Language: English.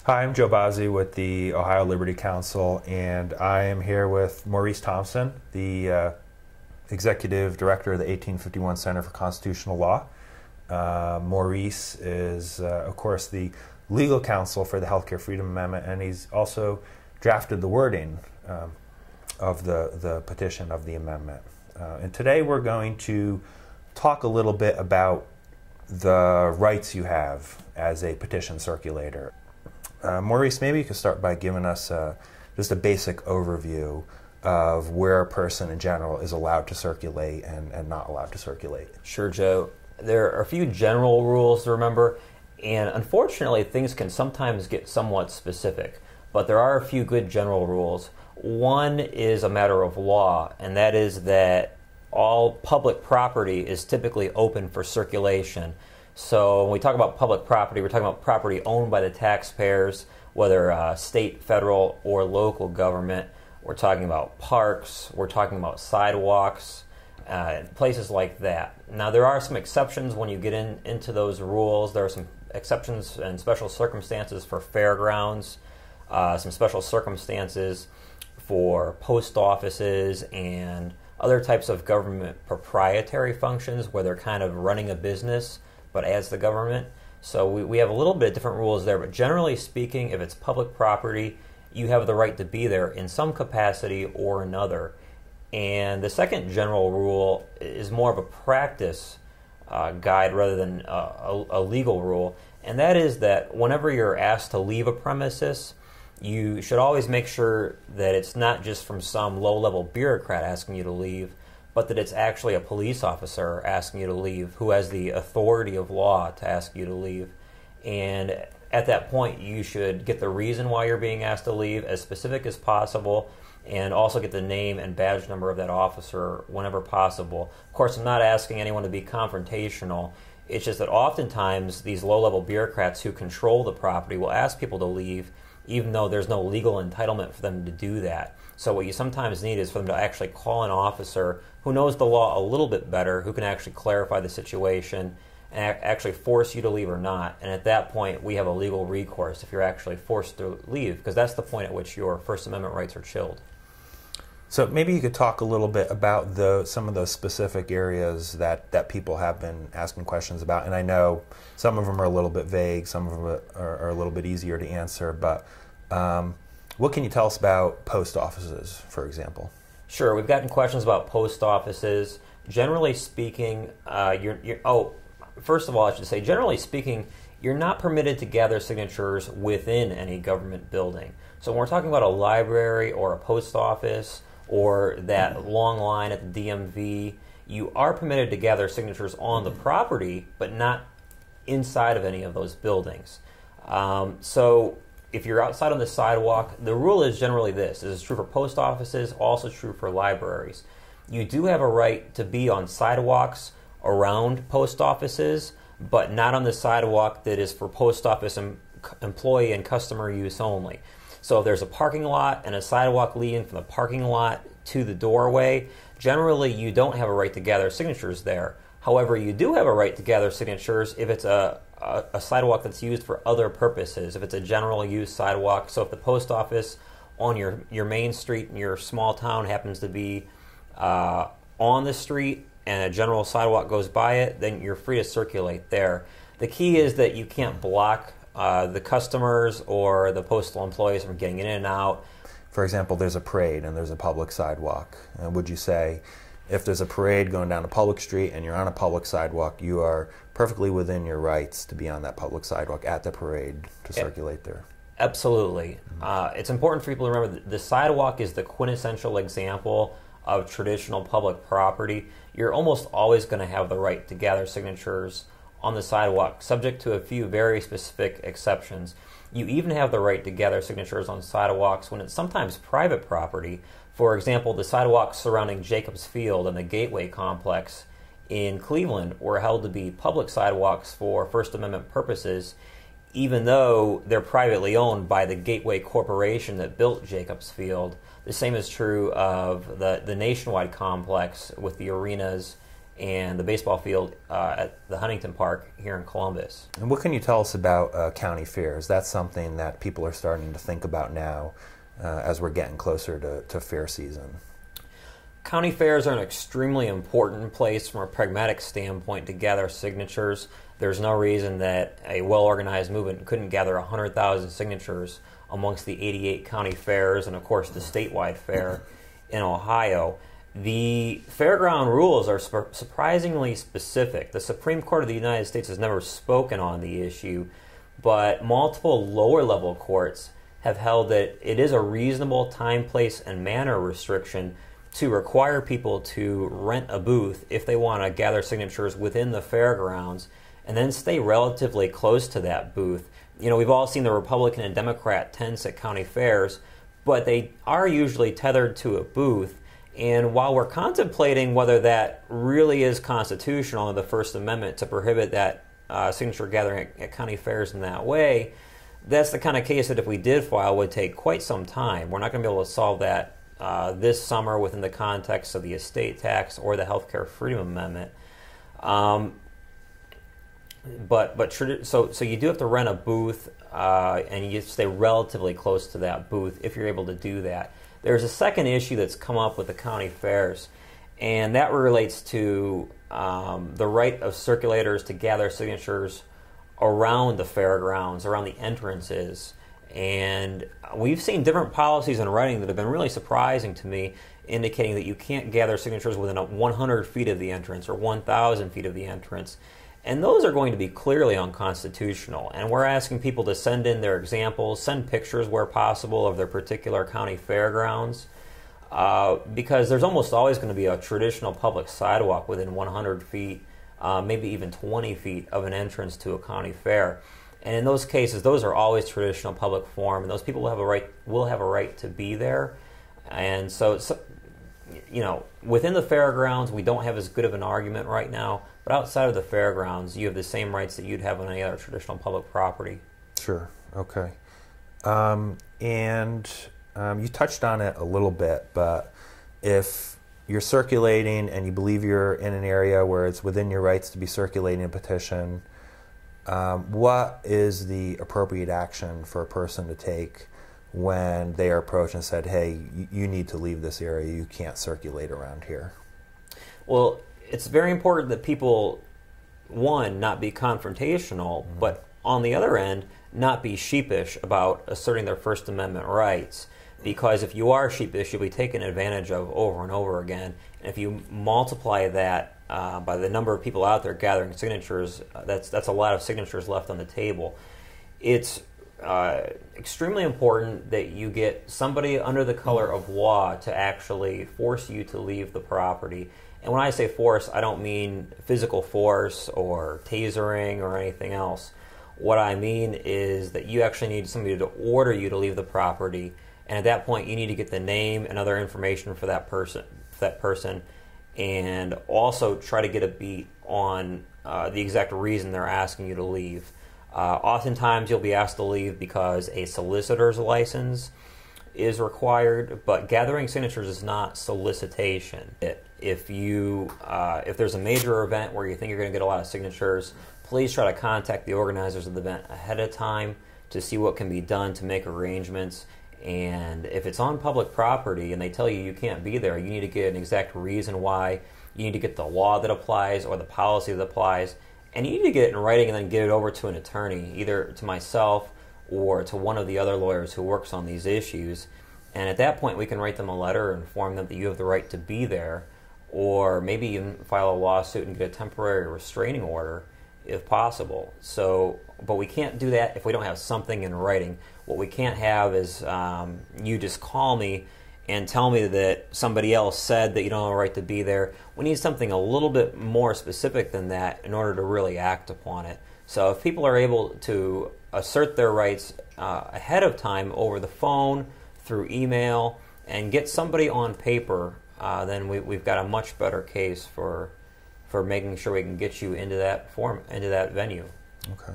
Hi, I'm Joe Bazzi with the Ohio Liberty Council, and I am here with Maurice Thompson, the Executive Director of the 1851 Center for Constitutional Law. Maurice is, of course, the legal counsel for the Healthcare Freedom Amendment, and he's also drafted the wording of the petition of the amendment. And today we're going to talk a little bit about the rights you have as a petition circulator. Maurice, maybe you could start by giving us just a basic overview of where a person in general is allowed to circulate and not allowed to circulate. Sure, Joe. There are a few general rules to remember, and unfortunately things can sometimes get somewhat specific, but there are a few good general rules. One is a matter of law, and that is that all public property is typically open for circulation. So when we talk about public property, we're talking about property owned by the taxpayers, whether state, federal, or local government. We're talking about parks, we're talking about sidewalks, places like that. Now there are some exceptions when you get into those rules. There are some exceptions and special circumstances for fairgrounds, some special circumstances for post offices and other types of government proprietary functions where they're kind of running a business but as the government. So we have a little bit of different rules there, but generally speaking, if it's public property, you have the right to be there in some capacity or another. And the second general rule is more of a practice guide rather than a legal rule, and that is that whenever you're asked to leave a premises, you should always make sure that it's not just from some low-level bureaucrat asking you to leave, but that it's actually a police officer asking you to leave who has the authority of law to ask you to leave. And at that point, you should get the reason why you're being asked to leave as specific as possible, and also get the name and badge number of that officer whenever possible. Of course, I'm not asking anyone to be confrontational. It's just that oftentimes these low-level bureaucrats who control the property will ask people to leave even though there's no legal entitlement for them to do that. So what you sometimes need is for them to actually call an officer who knows the law a little bit better, who can actually clarify the situation and actually force you to leave or not. And at that point, we have a legal recourse if you're actually forced to leave, because that's the point at which your First Amendment rights are chilled. So maybe you could talk a little bit about some of those specific areas that people have been asking questions about. And I know some of them are a little bit vague, some of them are a little bit easier to answer, but what can you tell us about post offices, for example? Sure, we've gotten questions about post offices. Generally speaking, first of all, I should say, generally speaking, you're not permitted to gather signatures within any government building. So when we're talking about a library or a post office or that long line at the DMV, you are permitted to gather signatures on the property, but not inside of any of those buildings. So if you're outside on the sidewalk, the rule is generally this. This is true for post offices, also true for libraries. You do have a right to be on sidewalks around post offices, but not on the sidewalk that is for post office employee and customer use only. So if there's a parking lot and a sidewalk leading from the parking lot to the doorway, generally you don't have a right to gather signatures there. However, you do have a right to gather signatures if it's a sidewalk that's used for other purposes, if it's a general use sidewalk. So if the post office on your main street in your small town happens to be on the street and a general sidewalk goes by it, then you're free to circulate there. The key is that you can't block the customers or the postal employees from getting in and out. For example, there's a parade and there's a public sidewalk. Would you say if there's a parade going down a public street and you're on a public sidewalk, you are perfectly within your rights to be on that public sidewalk at the parade to circulate there? Absolutely. It's important for people to remember that the sidewalk is the quintessential example of traditional public property. You're almost always going to have the right to gather signatures on the sidewalk, subject to a few very specific exceptions. You even have the right to gather signatures on sidewalks when it's sometimes private property. For example, the sidewalks surrounding Jacobs Field and the Gateway Complex in Cleveland were held to be public sidewalks for First Amendment purposes, even though they're privately owned by the Gateway Corporation that built Jacobs Field. The same is true of the Nationwide Complex with the arenas and the baseball field at the Huntington Park here in Columbus. And what can you tell us about county fairs? That's something that people are starting to think about now as we're getting closer to fair season. County fairs are an extremely important place from a pragmatic standpoint to gather signatures. There's no reason that a well-organized movement couldn't gather 100,000 signatures amongst the 88 county fairs and, of course, the statewide fair in Ohio. The fairground rules are surprisingly specific. The Supreme Court of the United States has never spoken on the issue, but multiple lower-level courts have held that it is a reasonable time, place, and manner restriction to require people to rent a booth if they want to gather signatures within the fairgrounds and then stay relatively close to that booth. You know, we've all seen the Republican and Democrat tents at county fairs, but they are usually tethered to a booth. And while we're contemplating whether that really is constitutional in the First Amendment to prohibit that signature gathering at county fairs in that way, that's the kind of case that if we did file would take quite some time. We're not going to be able to solve that this summer within the context of the estate tax or the Healthcare Freedom Amendment. So you do have to rent a booth and you stay relatively close to that booth if you're able to do that. There's a second issue that's come up with the county fairs, and that relates to the right of circulators to gather signatures around the fairgrounds, around the entrances. And we've seen different policies in writing that have been really surprising to me, indicating that you can't gather signatures within 100 feet of the entrance or 1,000 feet of the entrance. And those are going to be clearly unconstitutional. And we're asking people to send in their examples, send pictures where possible of their particular county fairgrounds, because there's almost always going to be a traditional public sidewalk within 100 feet, maybe even 20 feet of an entrance to a county fair. And in those cases, those are always traditional public forum, and those people will have a right to be there. And so, you know, within the fairgrounds, we don't have as good of an argument right now. But outside of the fairgrounds, you have the same rights that you'd have on any other traditional public property. Sure. Okay. You touched on it a little bit, but if you're circulating and you believe you're in an area where it's within your rights to be circulating a petition, what is the appropriate action for a person to take when they are approached and said, hey, you need to leave this area, you can't circulate around here? Well, it's very important that people, one, not be confrontational, but on the other end, not be sheepish about asserting their First Amendment rights. Because if you are sheepish, you'll be taken advantage of over and over again. And if you multiply that by the number of people out there gathering signatures, that's a lot of signatures left on the table. It's extremely important that you get somebody under the color of law to actually force you to leave the property. And when I say force, I don't mean physical force or tasering or anything else. What I mean is that you actually need somebody to order you to leave the property, and at that point you need to get the name and other information for that person, and also try to get a beat on the exact reason they're asking you to leave. Oftentimes you'll be asked to leave because a solicitor's license is required, but gathering signatures is not solicitation. If there's a major event where you think you're going to get a lot of signatures, please try to contact the organizers of the event ahead of time to see what can be done to make arrangements. And if it's on public property and they tell you can't be there, you need to get an exact reason why. You need to get the law that applies or the policy that applies, and you need to get it in writing and then get it over to an attorney, either to myself or to one of the other lawyers who works on these issues. And at that point, we can write them a letter and inform them that you have the right to be there, or maybe even file a lawsuit and get a temporary restraining order if possible. But we can't do that if we don't have something in writing. What we can't have is you just call me and tell me that somebody else said that you don't have a right to be there. We need something a little bit more specific than that in order to really act upon it. So if people are able to assert their rights ahead of time over the phone, through email, and get somebody on paper, then we've got a much better case for making sure we can get you into that venue. Okay.